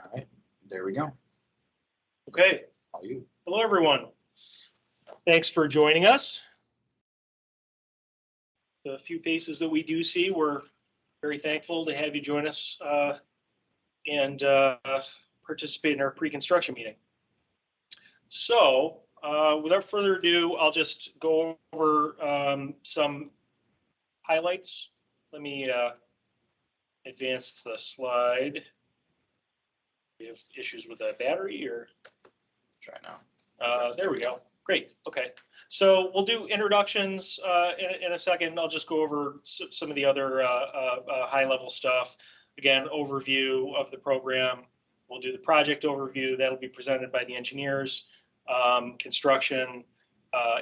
All right, there we go. Okay. All you. Hello, everyone. Thanks for joining us. The few faces that we do see, we're very thankful to have you join us and participate in our pre-construction meeting. So without further ado, I'll just go over some highlights. Let me advance the slide. We have issues with the battery or? Try now. There we go. Great. Okay. So we'll do introductions in a second. I'll just go over some of the other high level stuff. Again, overview of the program. We'll do the project overview. That'll be presented by the engineers. Construction,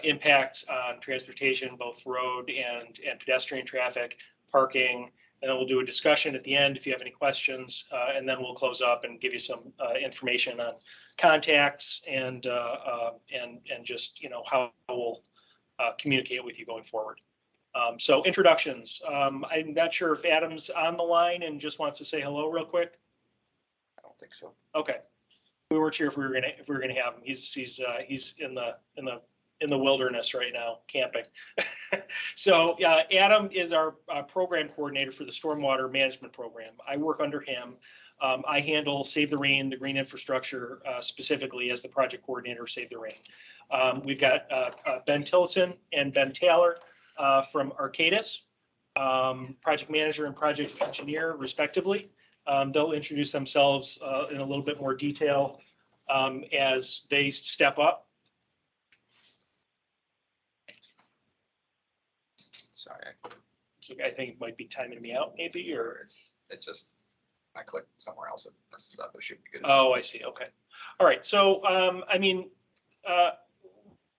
impact on transportation, both road and pedestrian traffic, parking, and then we'll do a discussion at the end if you have any questions, and then we'll close up and give you some information on contacts and just how we'll communicate with you going forward. So introductions. I'm not sure if Adam's on the line and just wants to say hello real quick. I don't think so. Okay. We weren't sure if we were gonna have him. He's in the wilderness right now camping. So Adam is our program coordinator for the stormwater management program. I work under him. I handle Save the Rain, the green infrastructure, specifically as the project coordinator of Save the Rain. We've got Ben Tillotson and Ben Taylor from Arcadis, project manager and project engineer, respectively. They'll introduce themselves in a little bit more detail as they step up. Sorry. So I think it might be timing me out, maybe, or I clicked somewhere else. It messes up. It should be good. Oh, I see. Okay. All right. So, I mean,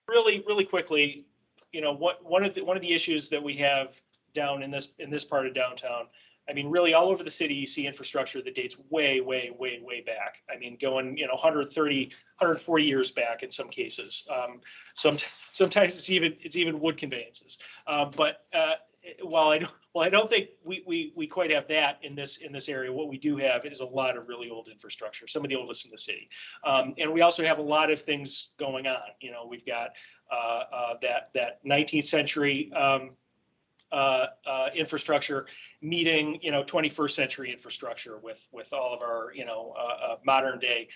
really quickly, one of the issues that we have down in this part of downtown, I mean, really all over the city, you see infrastructure that dates way back. I mean, going 130, 140 years back in some cases. Sometimes it's even wood conveyances. But while I don't think we quite have that in this area, what we do have is a lot of really old infrastructure, some of the oldest in the city. And we also have a lot of things going on. We've got that 19th century infrastructure meeting 21st century infrastructure with all of our modern day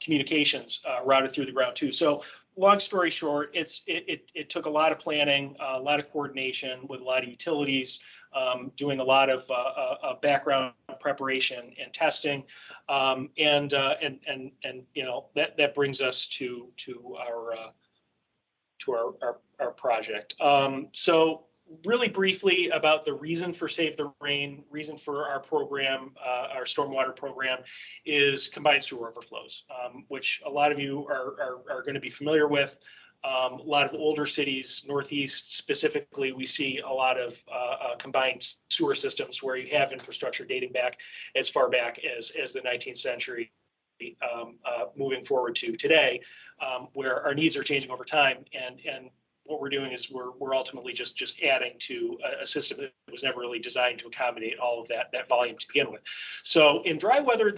communications routed through the ground too. So long story short, it took a lot of planning, a lot of coordination with a lot of utilities, doing a lot of background preparation and testing, and that brings us to our project. So really briefly about the reason for Save the Rain, reason for our program, our stormwater program, is combined sewer overflows, which a lot of you are going to be familiar with. A lot of the older cities, Northeast specifically, we see a lot of combined sewer systems where you have infrastructure dating back as far back as the 19th century, moving forward to today, where our needs are changing over time, and what we're doing is we're ultimately just adding to a system that was never really designed to accommodate all of that volume to begin with. So in dry weather,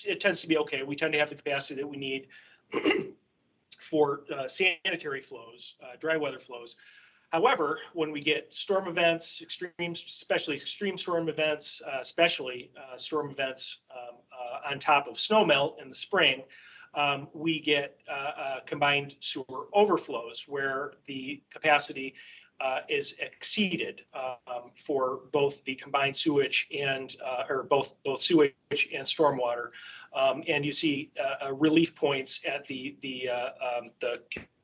it tends to be okay. We tend to have the capacity that we need for sanitary flows, dry weather flows. However, when we get storm events, especially extreme storm events, on top of snow melt in the spring, we get combined sewer overflows where the capacity is exceeded for both the combined sewage and or both sewage and stormwater, and you see relief points at the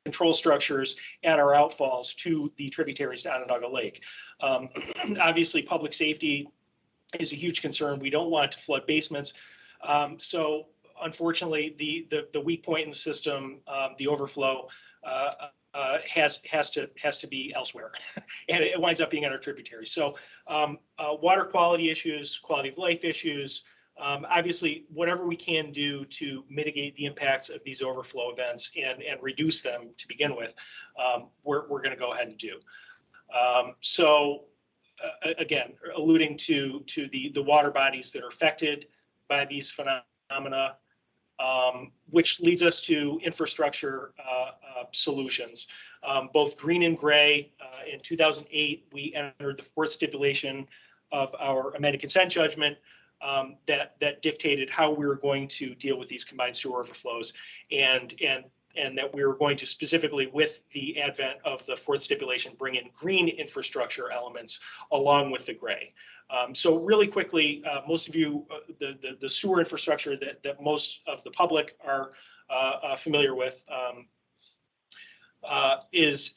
control structures at our outfalls to the tributaries to Onondaga Lake. Obviously, public safety is a huge concern. We don't want to flood basements, so unfortunately, the weak point in the system, the overflow, has to be elsewhere, and it winds up being on our tributaries. So water quality issues, quality of life issues, obviously, whatever we can do to mitigate the impacts of these overflow events and reduce them to begin with, we're going to go ahead and do. So again, alluding to the water bodies that are affected by these phenomena, which leads us to infrastructure solutions, both green and gray. In 2008, we entered the fourth stipulation of our amended consent judgment that dictated how we were going to deal with these combined sewer overflows, and that we were going to specifically, with the advent of the fourth stipulation, bring in green infrastructure elements along with the gray. So really quickly, most of you, the sewer infrastructure that most of the public are familiar with is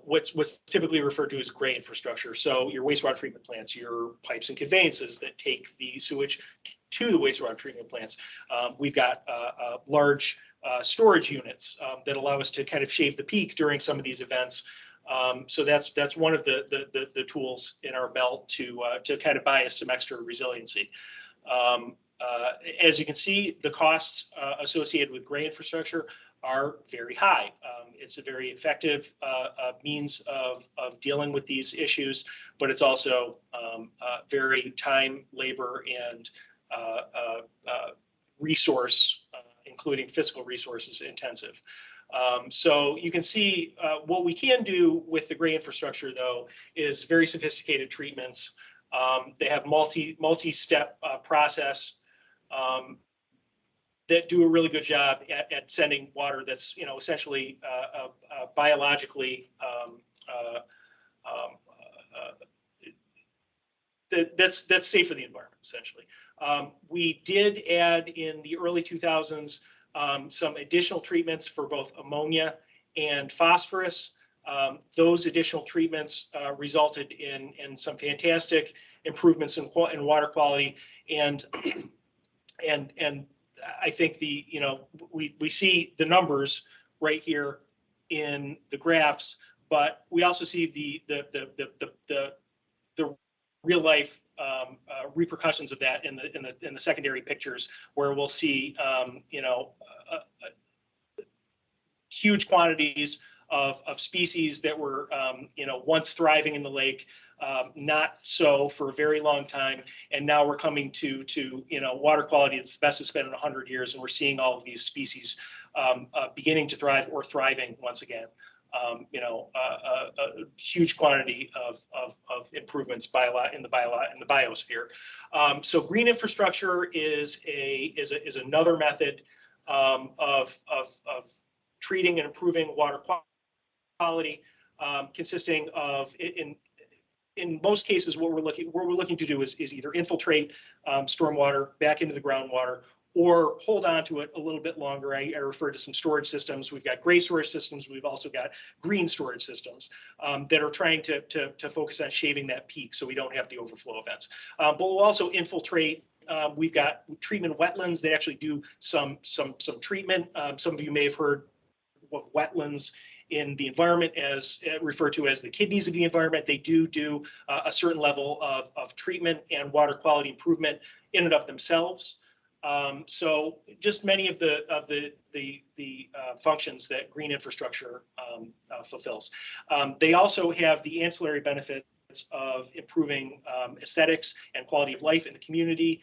what's typically referred to as gray infrastructure. So your wastewater treatment plants, your pipes and conveyances that take the sewage to the wastewater treatment plants. We've got large storage units that allow us to kind of shave the peak during some of these events. So that's one of the tools in our belt to kind of buy us some extra resiliency. As you can see, the costs associated with gray infrastructure are very high. It's a very effective means of dealing with these issues, but it's also very time, labor, and resource, including fiscal resources, intensive. So you can see what we can do with the gray infrastructure, though, is very sophisticated treatments. They have multi-step process that do a really good job at sending water that's essentially biologically that's safe for the environment, essentially. We did add in the early 2000s some additional treatments for both ammonia and phosphorus. Those additional treatments resulted in some fantastic improvements in water quality, and I think we see the numbers right here in the graphs, but we also see the real life repercussions of that in the secondary pictures, where we'll see huge quantities of species that were once thriving in the lake, not so for a very long time, and now we're coming to water quality that's the best it's been in 100 years, and we're seeing all of these species beginning to thrive or thriving once again. A huge quantity of improvements in the biosphere. So green infrastructure is another method of treating and improving water quality, consisting of, in most cases, what we're looking to do is either infiltrate stormwater back into the groundwater, or hold on to it a little bit longer. I refer to some storage systems. We've got gray storage systems. We've also got green storage systems that are trying to focus on shaving that peak so we don't have the overflow events. But we'll also infiltrate. We've got treatment wetlands that actually do some treatment. Some of you may have heard of wetlands in the environment as referred to as the kidneys of the environment. They do a certain level of treatment and water quality improvement in and of themselves. So just many of the functions that green infrastructure fulfills. They also have the ancillary benefits of improving aesthetics and quality of life in the community,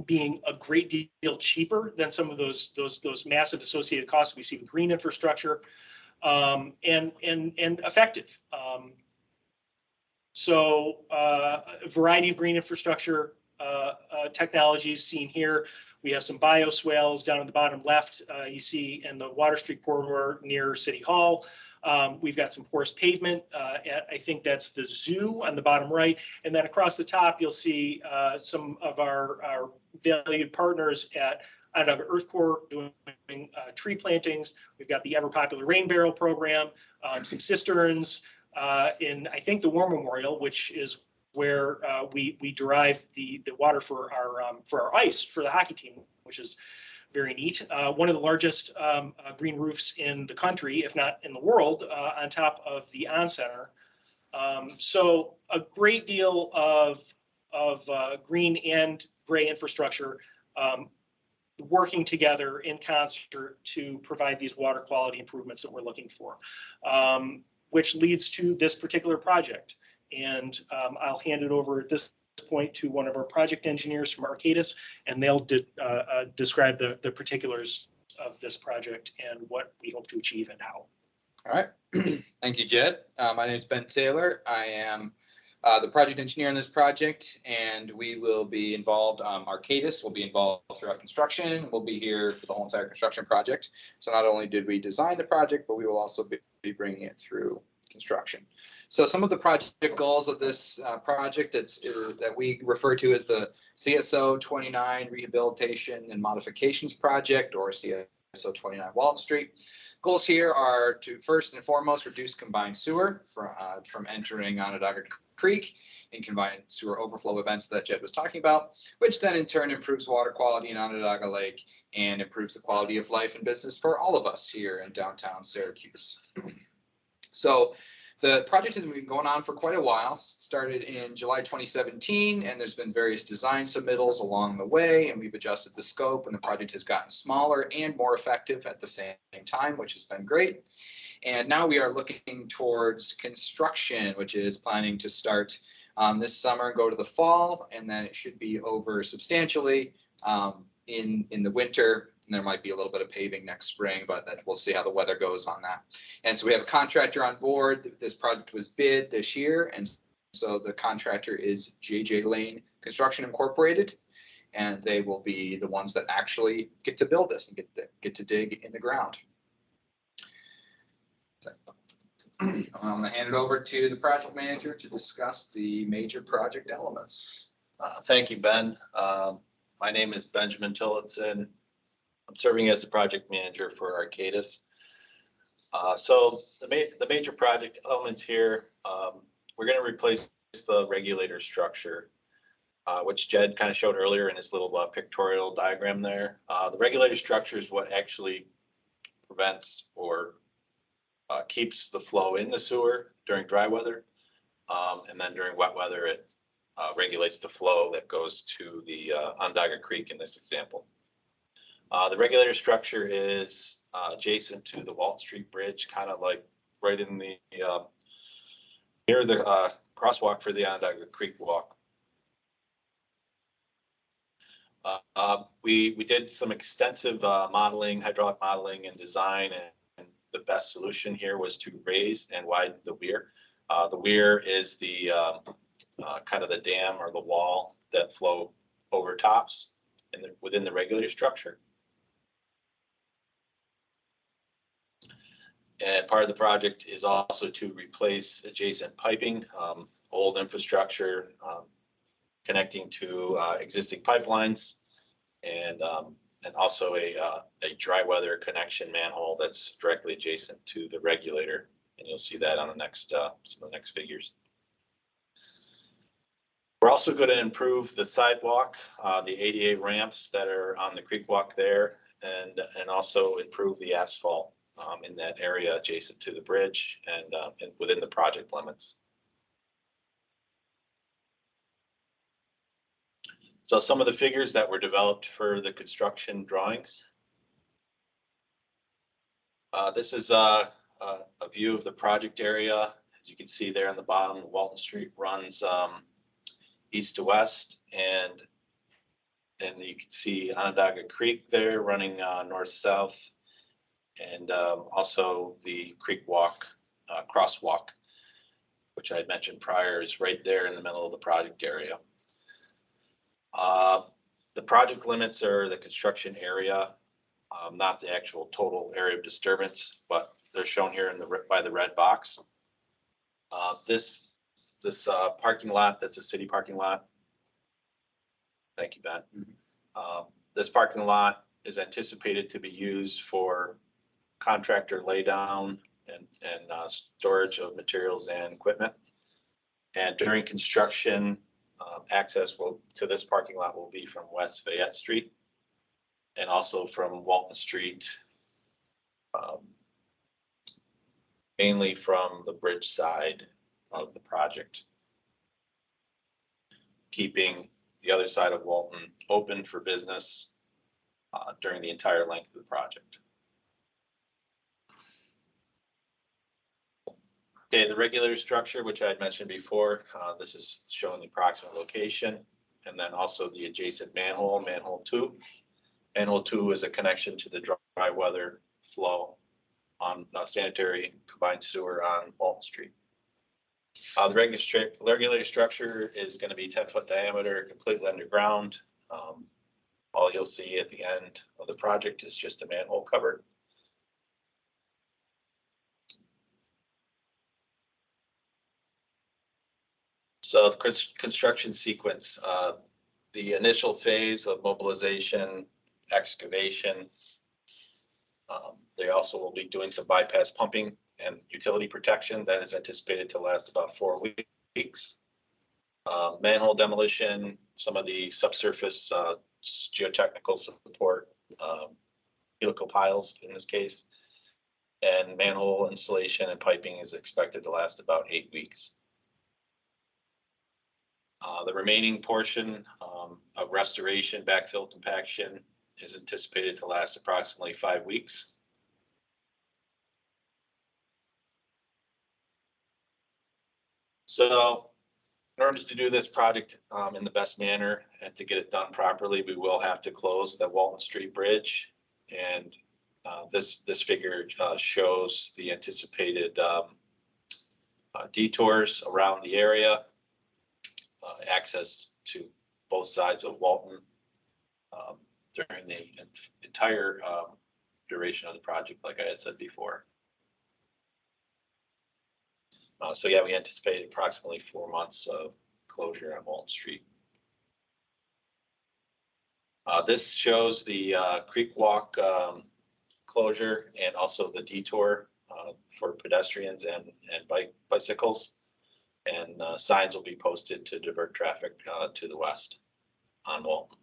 being a great deal cheaper than some of those massive associated costs we see with green infrastructure, and effective. So a variety of green infrastructure technologies seen here. We have some bioswales down in the bottom left. You see in the Water Street corridor near City Hall. We've got some porous pavement. I think that's the zoo on the bottom right. And then across the top, you'll see some of our valued partners at Earth Corps doing tree plantings. We've got the ever popular rain barrel program, some cisterns in, I think, the War Memorial, which is where we derive the water for our ice for the hockey team, which is very neat. One of the largest green roofs in the country, if not in the world, on top of the On Center. So a great deal of green and gray infrastructure working together in concert to provide these water quality improvements that we're looking for, which leads to this particular project. And I'll hand it over at this point to one of our project engineers from Arcadis, and they'll describe the particulars of this project and what we hope to achieve and how. All right. Thank you, Jed. My name is Ben Taylor. I am the project engineer on this project, and we will be involved. Arcadis will be involved throughout construction. We'll be here for the whole entire construction project. So not only did we design the project, but we will also be bringing it through construction. So some of the project goals of this project that we refer to as the CSO 29 Rehabilitation and Modifications Project, or CSO 29 Walton Street. Goals here are to first and foremost reduce combined sewer from entering Onondaga Creek and combined sewer overflow events that Jed was talking about, which then in turn improves water quality in Onondaga Lake and improves the quality of life and business for all of us here in downtown Syracuse. So the project has been going on for quite a while. Started in July 2017, and there's been various design submittals along the way, and we've adjusted the scope, and the project has gotten smaller and more effective at the same time, which has been great. And now we are looking towards construction, which is planning to start this summer and go to the fall, and then it should be over substantially in the winter. And there might be a little bit of paving next spring, but we'll see how the weather goes on that. And so we have a contractor on board. This project was bid this year, and so the contractor is JJ Lane Construction Incorporated, and they will be the ones that actually get to build this and get to dig in the ground. I'm going to hand it over to the project manager to discuss the major project elements. Thank you, Ben. My name is Benjamin Tillotson. I'm serving as the project manager for Arcadis. So the major project elements here, we're going to replace the regulator structure, which Jed kind of showed earlier in his little pictorial diagram there. The regulator structure is what actually prevents or keeps the flow in the sewer during dry weather. And then during wet weather, it regulates the flow that goes to the Onondaga Creek in this example. The regulator structure is adjacent to the Walton Street Bridge, kind of like right in the near the crosswalk for the Onondaga Creek walk. We did some extensive modeling, hydraulic modeling and design, and the best solution here was to raise and widen the weir. The weir is the kind of the dam or the wall that flow overtops within the regulator structure. And part of the project is also to replace adjacent piping, old infrastructure connecting to existing pipelines, and also a dry weather connection manhole that's directly adjacent to the regulator. And you'll see that on the next some of the next figures. We're also going to improve the sidewalk, the ADA ramps that are on the creek walk there, and also improve the asphalt in that area adjacent to the bridge and within the project limits. So some of the figures that were developed for the construction drawings. This is a view of the project area. As you can see there on the bottom, Walton Street runs east to west, and you can see Onondaga Creek there running north-south. And also the creek walk, crosswalk, which I had mentioned prior, is right there in the middle of the project area. The project limits are the construction area, not the actual total area of disturbance, but they're shown here by the red box. This parking lot, that's a city parking lot. Thank you, Ben. Mm-hmm. This parking lot is anticipated to be used for contractor laydown and storage of materials and equipment. And during construction, access to this parking lot will be from West Fayette Street and also from Walton Street, mainly from the bridge side of the project, keeping the other side of Walton open for business during the entire length of the project. Okay, the regulator structure, which I had mentioned before, this is showing the approximate location, and then also the adjacent manhole, manhole 2. Manhole 2 is a connection to the dry weather flow on sanitary combined sewer on Walton Street. The regulator structure is going to be 10-foot diameter, completely underground. All you'll see at the end of the project is just a manhole cover. So the construction sequence, the initial phase of mobilization, excavation. They also will be doing some bypass pumping and utility protection that is anticipated to last about 4 weeks. Manhole demolition, some of the subsurface geotechnical support, helical piles in this case, and manhole installation and piping is expected to last about 8 weeks. The remaining portion of restoration, backfill, compaction is anticipated to last approximately 5 weeks. So in order to do this project in the best manner and to get it done properly, we will have to close the Walton Street Bridge. And this figure shows the anticipated detours around the area, access to both sides of Walton during the entire duration of the project, like I had said before. So yeah, we anticipate approximately 4 months of closure on Walton Street. This shows the creek walk closure and also the detour for pedestrians and bicycles. And signs will be posted to divert traffic to the west on Walton.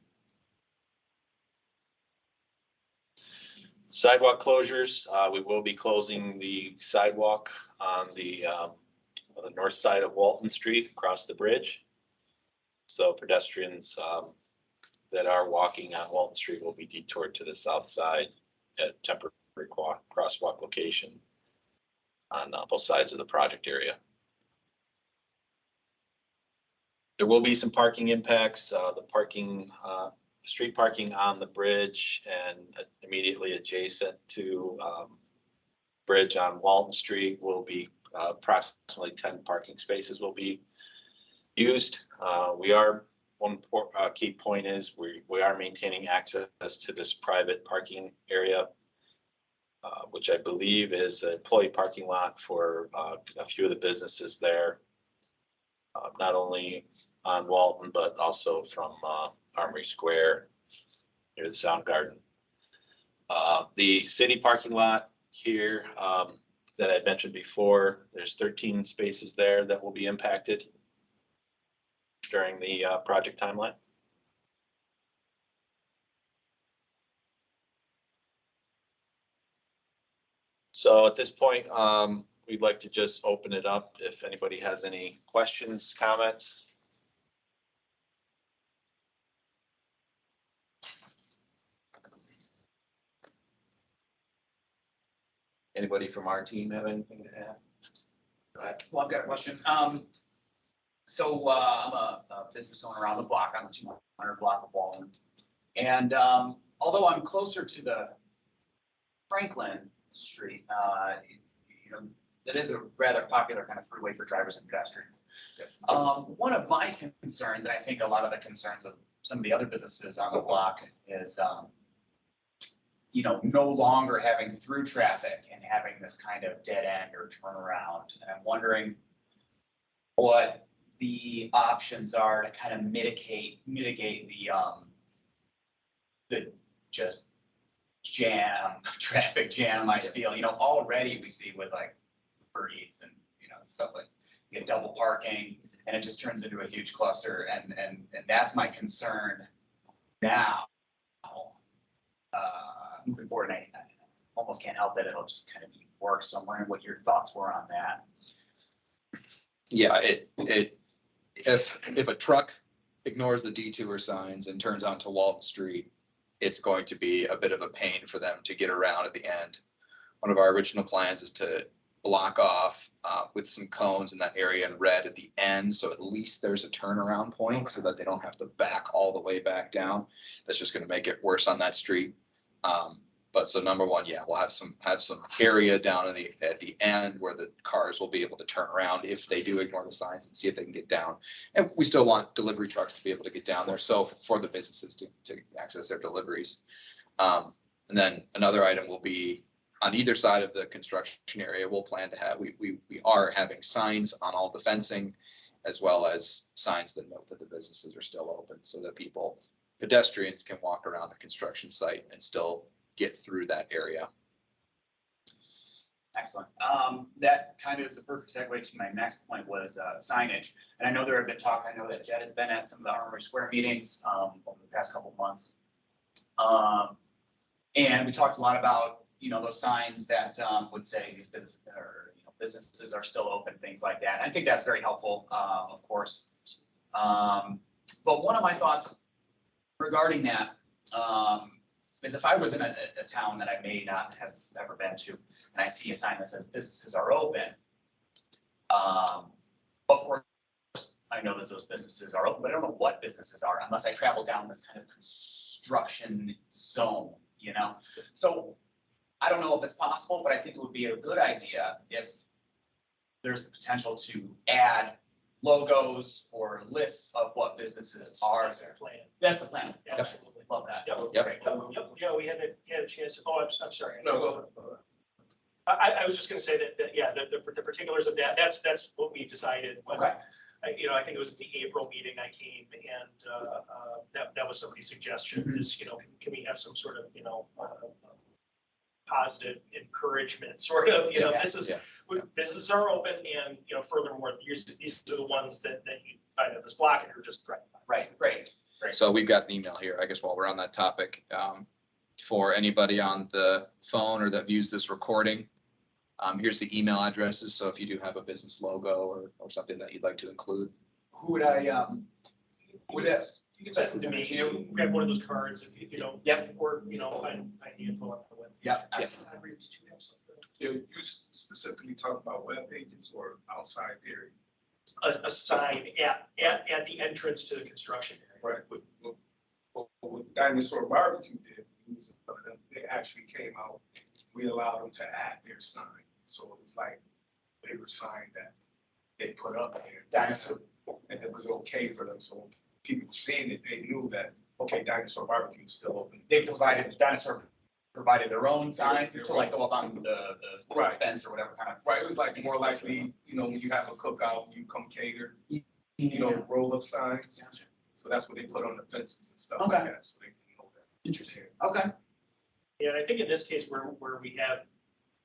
Sidewalk closures, we will be closing the sidewalk on the north side of Walton Street across the bridge. So pedestrians that are walking on Walton Street will be detoured to the south side at a temporary crosswalk location on both sides of the project area. There will be some parking impacts. The parking, street parking on the bridge and immediately adjacent to bridge on Walton Street will be approximately 10 parking spaces will be used. One key point is we are maintaining access to this private parking area, which I believe is an employee parking lot for a few of the businesses there. Not only on Walton, but also from Armory Square near the Sound Garden. The city parking lot here that I mentioned before, there's 13 spaces there that will be impacted during the project timeline. So at this point, we'd like to just open it up if anybody has any questions, comments. Anybody from our team have anything to add? Go ahead. Well, I've got a question. So I'm a business owner around the block on the 200 block of Walton. And although I'm closer to the Franklin Street, you know, that is a rather popular kind of throughway for drivers and pedestrians. One of my concerns, and I think a lot of the concerns of some of the other businesses on the block is, you know, no longer having through traffic and having this kind of dead end or turnaround. And I'm wondering what the options are to kind of mitigate the just traffic jam I feel. You know, already we see with like Uber Eats and, you know, stuff like you get double parking and it just turns into a huge cluster. And that's my concern now. Moving forward, and I almost can't help that it'll just kind of be worse. So I'm wondering what your thoughts were on that. Yeah, if a truck ignores the detour signs and turns onto Walton Street, it's going to be a bit of a pain for them to get around at the end. One of our original plans is to block off with some cones in that area in red at the end. So at least there's a turnaround point so that they don't have to back all the way back down. That's just going to make it worse on that street. But so number one, yeah, we'll have some area down at the end where the cars will be able to turn around if they do ignore the signs and see if they can get down. And we still want delivery trucks to be able to get down there. So for the businesses to access their deliveries. And then another item will be on either side of the construction area. We'll plan to have, we are having signs on all the fencing, as well as signs that note that the businesses are still open so that pedestrians can walk around the construction site and still get through that area. Excellent. That kind of is the perfect segue to my next point was signage. And I know there have been talk, I know that Jed has been at some of the Armory Square meetings over the past couple of months. And we talked a lot about, those signs that would say these businesses businesses are still open, things like that. I think that's very helpful, of course. But one of my thoughts regarding that is if I was in a town that I may not have ever been to, and I see a sign that says businesses are open, of course, I know that those businesses are open, but I don't know what businesses are unless I travel down this kind of construction zone, So I don't know if it's possible, but I think it would be a good idea if there's the potential to add logos or lists of what businesses are. That's the plan. That's the plan. Absolutely. Love that. Yep. Great. Yeah, we had a chance to, I'm sorry. No, go ahead. I was just gonna say that yeah, the particulars of that's what we decided. When, Okay. I think it was the April meeting I came and that was somebody's suggestion is, can we have some sort of, positive encouragement sort of, this is, businesses are open and, furthermore, these are the ones that you find at this block and you're just driving by. Right, great. So we've got an email here, I guess, while we're on that topic, for anybody on the phone or that views this recording. Here's the email addresses. So if you do have a business logo or something that you'd like to include. Who would I, would that? You can send it to me, grab one of those cards if you don't. Yep. Or, find the info on the web. Yeah. Excellent. You specifically talk about web pages or outside area? A sign at the entrance to the construction area. Right. What Dinosaur Barbecue did, they actually came out, we allowed them to add their sign. So it was like they were sign that they put up there. Dinosaur. And it was okay for them. So people seeing it, they knew that, okay, Dinosaur Barbecue is still open. Dinosaur provided their own sign to like go up on the Right. fence or whatever kind of. Right, it was like more likely, when you have a cookout, you come cater, roll up signs. Gotcha. So that's what they put on the fences and stuff Okay. like that, so they can know that. Interesting. Okay. Yeah, and I think in this case where we have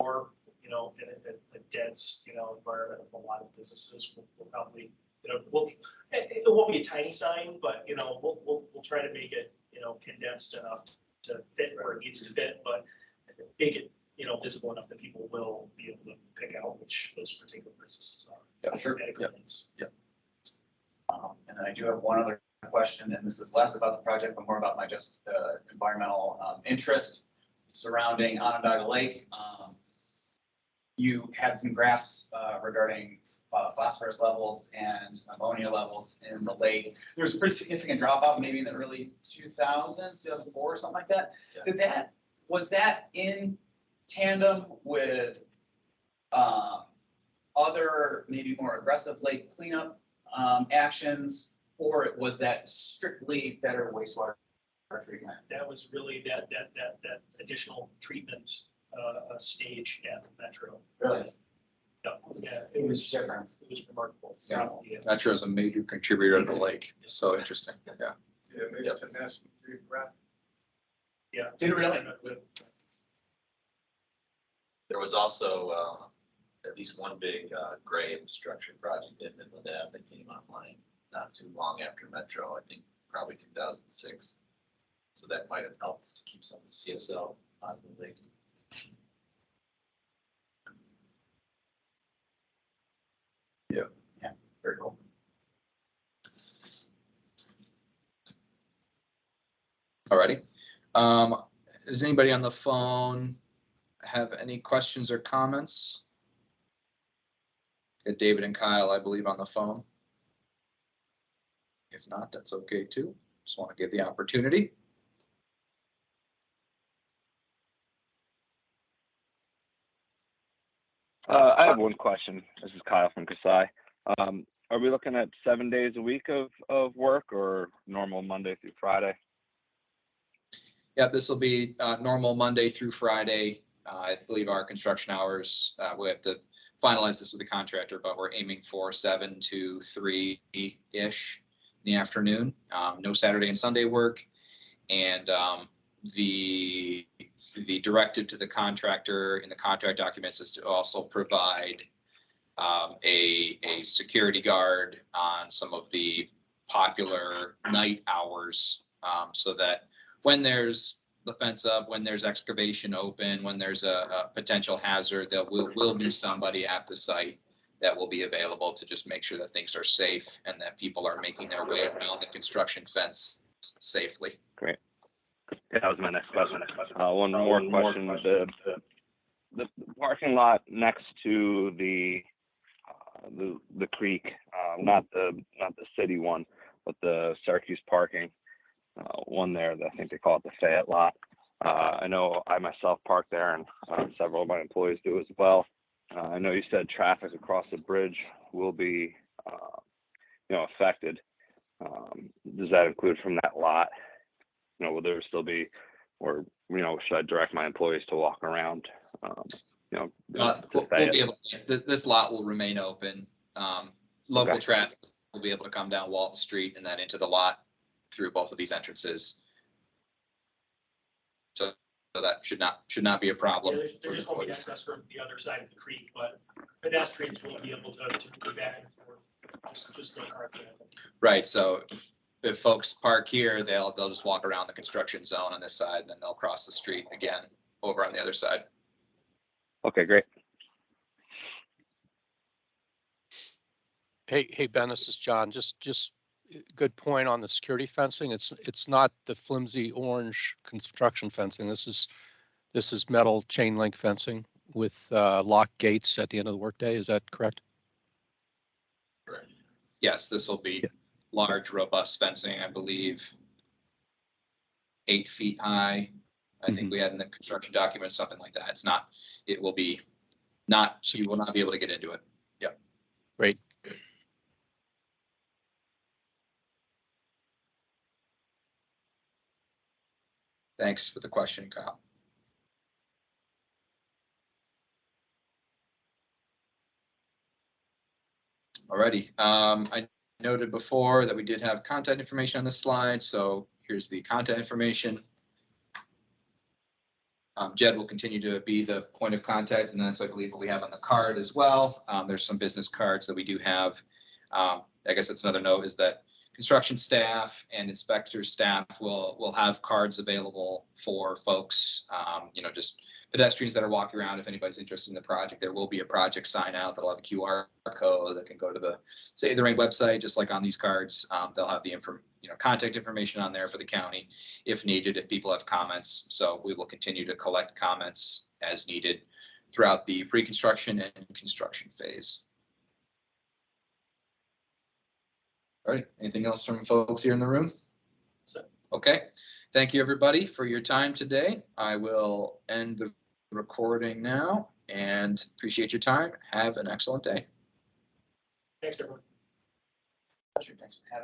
more, in a dense, environment of a lot of businesses, we'll probably, it won't be a tiny sign, but, we'll try to make it, condensed enough to fit where it needs to fit, but make it, visible enough that people will be able to pick out which those particular businesses are. Yeah, sure. At a glance. And then I do have one other question, and this is less about the project, but more about my environmental interest surrounding Onondaga Lake. You had some graphs regarding phosphorus levels and ammonia levels in the lake. There was a pretty significant drop off maybe in the early 2000s, 2004, something like that. Yeah. Was that in tandem with other maybe more aggressive lake cleanup actions, or was that strictly better wastewater treatment? That was really that additional treatment stage at Metro. Really? Yeah, It was difference. it was remarkable. Yeah. Yeah. Metro is a major contributor to the lake. So interesting. Yeah. Yeah, maybe it's a National Geographic. Yeah. Did it really? There was also at least one big gray infrastructure project in Midland Ave that came online not too long after Metro, I think probably 2006. So that might have helped to keep some of the CSO on the lake. Yeah, very cool. Alrighty. Does anybody on the phone have any questions or comments? Got David and Kyle, I believe, on the phone. If not, that's okay too. Just want to give the opportunity. I have one question. This is Kyle from Kasai. Are we looking at 7 days a week of work or normal Monday through Friday? Yeah, this will be normal Monday through Friday. I believe our construction hours, we have to finalize this with the contractor, but we're aiming for 7 to 3-ish in the afternoon. No Saturday and Sunday work. And the directive to the contractor in the contract documents is to also provide a security guard on some of the popular night hours, so that when there's the fence up, when there's excavation open, when there's a potential hazard, there will be somebody at the site that will be available to just make sure that things are safe and that people are making their way around the construction fence safely. Great. Yeah, that was my next question. One more question. The parking lot next to the creek, not the city one, but the Syracuse parking one there. I think they call it the Fayette lot. I know I myself park there, and several of my employees do as well. I know you said traffic across the bridge will be, affected. Does that include from that lot? Will there still be, or should I direct my employees to walk around? We'll be able. This lot will remain open. Local traffic will be able to come down Walton Street and then into the lot through both of these entrances. So that should not be a problem. Yeah, there just won't be access from the other side of the creek, but pedestrians will be able to move back and forth. Just no car traffic. Right. So if folks park here, they'll just walk around the construction zone on this side, then they'll cross the street again over on the other side. Okay, great. Hey, Ben, this is John. Just good point on the security fencing. It's not the flimsy orange construction fencing. This is metal chain link fencing with locked gates at the end of the workday. Is that correct? Correct. Yes, this will be large, robust fencing, I believe 8 feet high. I think we had in the construction document something like that. You will not be able to get into it. Yep. Great. Thanks for the question, Kyle. Alrighty. I noted before that we did have contact information on this slide, so here's the contact information. Jed will continue to be the point of contact, and that's, I believe, what we have on the card as well. There's some business cards that we do have. I guess that's another note, is that construction staff and inspector staff will have cards available for folks, just pedestrians that are walking around. If anybody's interested in the project, there will be a project sign out that'll have a QR code that can go to the Save the Rain website, just like on these cards. They'll have the contact information on there for the county if needed, if people have comments. So we will continue to collect comments as needed throughout the pre-construction and construction phase. All right, anything else from folks here in the room? Okay, thank you everybody for your time today. I will end the recording now and appreciate your time. Have an excellent day. Thanks, everyone. Thanks for having